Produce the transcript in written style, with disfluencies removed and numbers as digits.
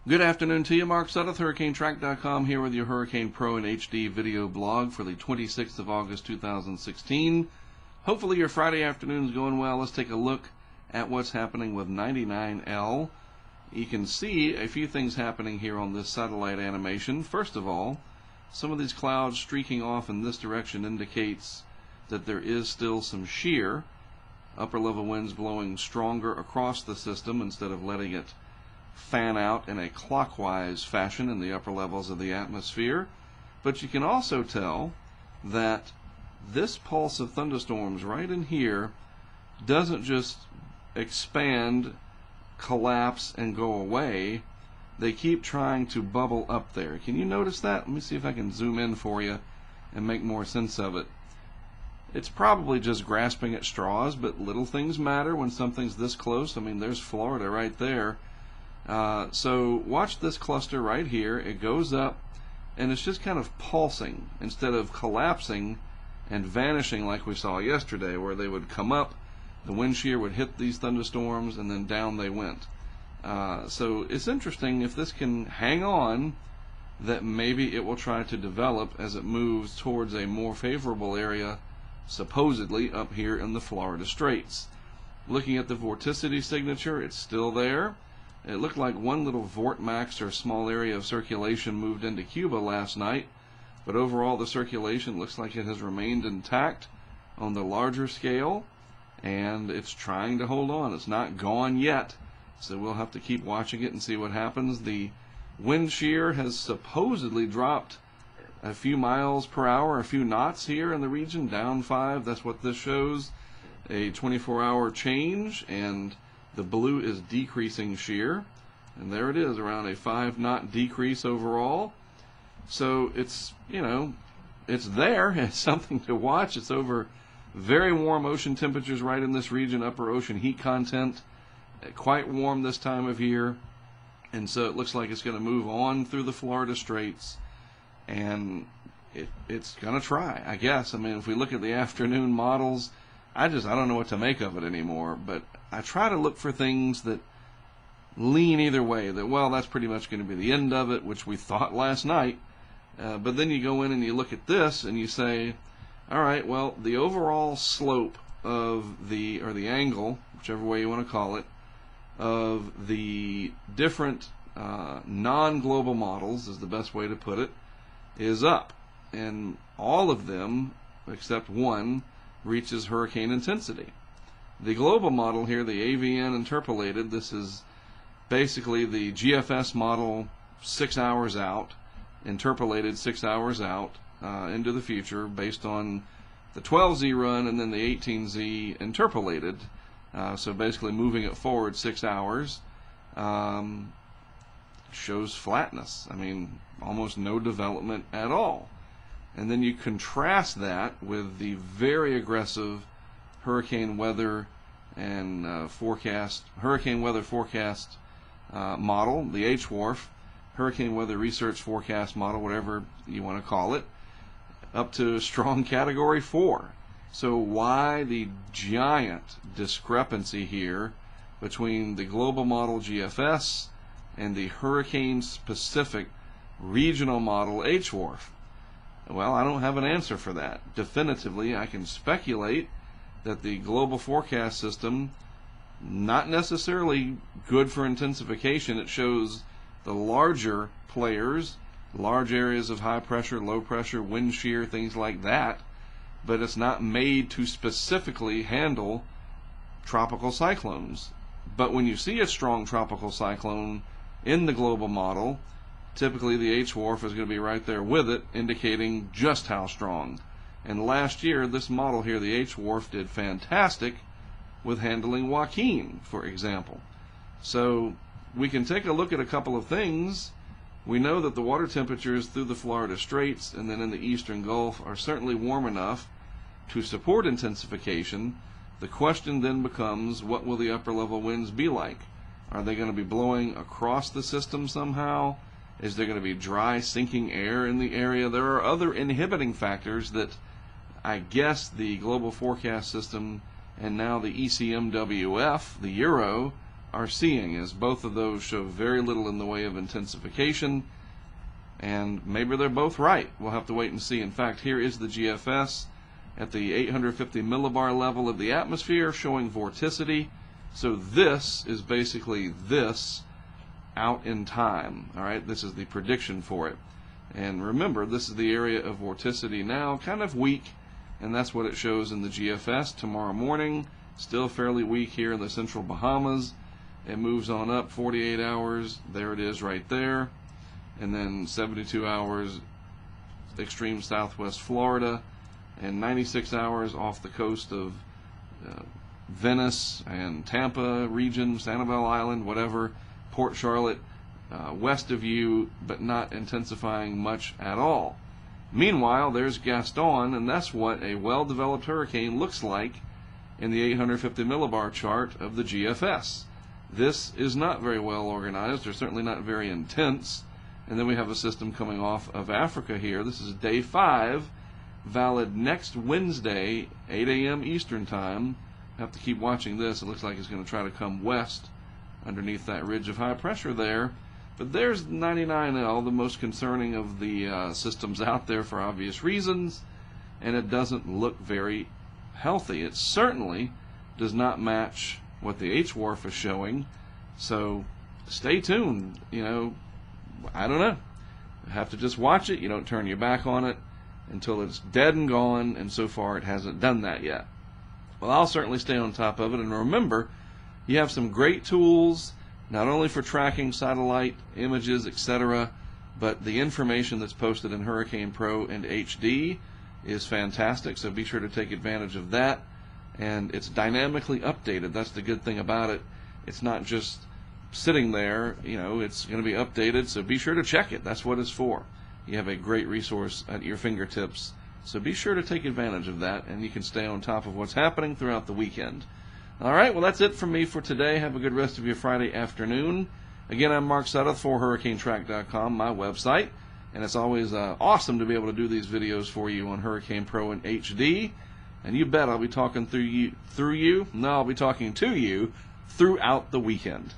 Good afternoon to you. Mark Sudduth, HurricaneTrack.com, here with your Hurricane Pro and HD video blog for the 26th of August 2016. Hopefully your Friday afternoon's going well. Let's take a look at what's happening with 99L. You can see a few things happening here on this satellite animation. First of all, some of these clouds streaking off in this direction indicates that there is still some shear. Upper level winds blowing stronger across the system instead of letting it fan out in a clockwise fashion in the upper levels of the atmosphere. But you can also tell that this pulse of thunderstorms right in here doesn't just expand, collapse, and go away. They keep trying to bubble up there. Can you notice that? Let me see if I can zoom in for you and make more sense of it. It's probably just grasping at straws, but little things matter when something's this close. I mean, there's Florida right there. So watch this cluster right here. It goes up and it's just kind of pulsing instead of collapsing and vanishing like we saw yesterday, where they would come up, the wind shear would hit these thunderstorms, and then down they went. So it's interesting if this can hang on, that maybe it will try to develop as it moves towards a more favorable area, supposedly up here in the Florida Straits. Looking at the vorticity signature, it's still there. It looked like one little vortmax, or small area of circulation, moved into Cuba last night, but overall the circulation looks like it has remained intact on the larger scale, and it's trying to hold on. It's not gone yet, so we'll have to keep watching it and see what happens. The wind shear has supposedly dropped a few miles per hour, a few knots here in the region, down 5. That's what this shows, a 24-hour change, and the blue is decreasing shear, and there it is, around a 5-knot decrease overall. So it's, it's there. It's something to watch. It's over very warm ocean temperatures right in this region, upper ocean heat content, quite warm this time of year, and so it looks like it's going to move on through the Florida Straits, and it's going to try, I guess. I mean, if we look at the afternoon models, I don't know what to make of it anymore, but I try to look for things that lean either way, that, well, that's pretty much going to be the end of it, which we thought last night. But then you go in and you look at this and you say, all right, well, the overall slope of or the angle, whichever way you want to call it, of the different non-global models, is the best way to put it, is up. And all of them, except one, reaches hurricane intensity. The global model here, the AVN interpolated, this is basically the GFS model 6 hours out, interpolated 6 hours out into the future based on the 12Z run and then the 18Z interpolated. So basically moving it forward 6 hours shows flatness. I mean, almost no development at all. And then you contrast that with the very aggressive hurricane weather and hurricane weather forecast model, the HWRF, Hurricane Weather Research Forecast Model, whatever you want to call it, up to strong category 4. So why the giant discrepancy here between the global model GFS and the hurricane specific regional model HWRF? Well, I don't have an answer for that. Definitively, I can speculate that the global forecast system, not necessarily good for intensification. It shows the larger players, large areas of high pressure, low pressure, wind shear, things like that, but it's not made to specifically handle tropical cyclones. But when you see a strong tropical cyclone in the global model, typically the HWRF is going to be right there with it, indicating just how strong. And last year, this model here, the HWRF, did fantastic with handling Joaquin, for example. So we can take a look at a couple of things. We know that the water temperatures through the Florida Straits and then in the eastern Gulf are certainly warm enough to support intensification. The question then becomes, what will the upper level winds be like? Are they going to be blowing across the system somehow? Is there going to be dry, sinking air in the area? There are other inhibiting factors that I guess the global forecast system and now the ECMWF, the Euro, are seeing, as both of those show very little in the way of intensification, and maybe they're both right. We'll have to wait and see. In fact, here is the GFS at the 850 millibar level of the atmosphere, showing vorticity. So this is basically this out in time. All right, this is the prediction for it. And remember, this is the area of vorticity now, kind of weak, and that's what it shows in the GFS. Tomorrow morning, still fairly weak here in the central Bahamas. It moves on up 48 hours. There it is right there. And then 72 hours, extreme southwest Florida, and 96 hours off the coast of Venice and Tampa region, Sanibel Island, whatever, Port Charlotte, west of you, but not intensifying much at all. Meanwhile, there's Gaston, and that's what a well-developed hurricane looks like in the 850 millibar chart of the GFS. This is not very well organized, or certainly not very intense. And then we have a system coming off of Africa here. This is day 5, valid next Wednesday, 8 a.m. Eastern Time. I have to keep watching this. It looks like it's going to try to come west underneath that ridge of high pressure there. But there's 99L, the most concerning of the systems out there for obvious reasons, and it doesn't look very healthy. It certainly does not match what the HWRF is showing. So stay tuned. You know, I don't know. You have to just watch it. You don't turn your back on it until it's dead and gone, and so far it hasn't done that yet. Well, I'll certainly stay on top of it, and remember, you have some great tools, not only for tracking satellite images, etc., but the information that's posted in Hurricane Pro and HD is fantastic, so be sure to take advantage of that. And it's dynamically updated. That's the good thing about it. It's not just sitting there, you know, it's going to be updated, so be sure to check it. That's what it's for. You have a great resource at your fingertips, so be sure to take advantage of that, and you can stay on top of what's happening throughout the weekend. All right, well, that's it from me for today. Have a good rest of your Friday afternoon. Again, I'm Mark Sudduth for HurricaneTrack.com, my website, and it's always awesome to be able to do these videos for you on Hurricane Pro and HD. And you bet I'll be talking I'll be talking to you throughout the weekend.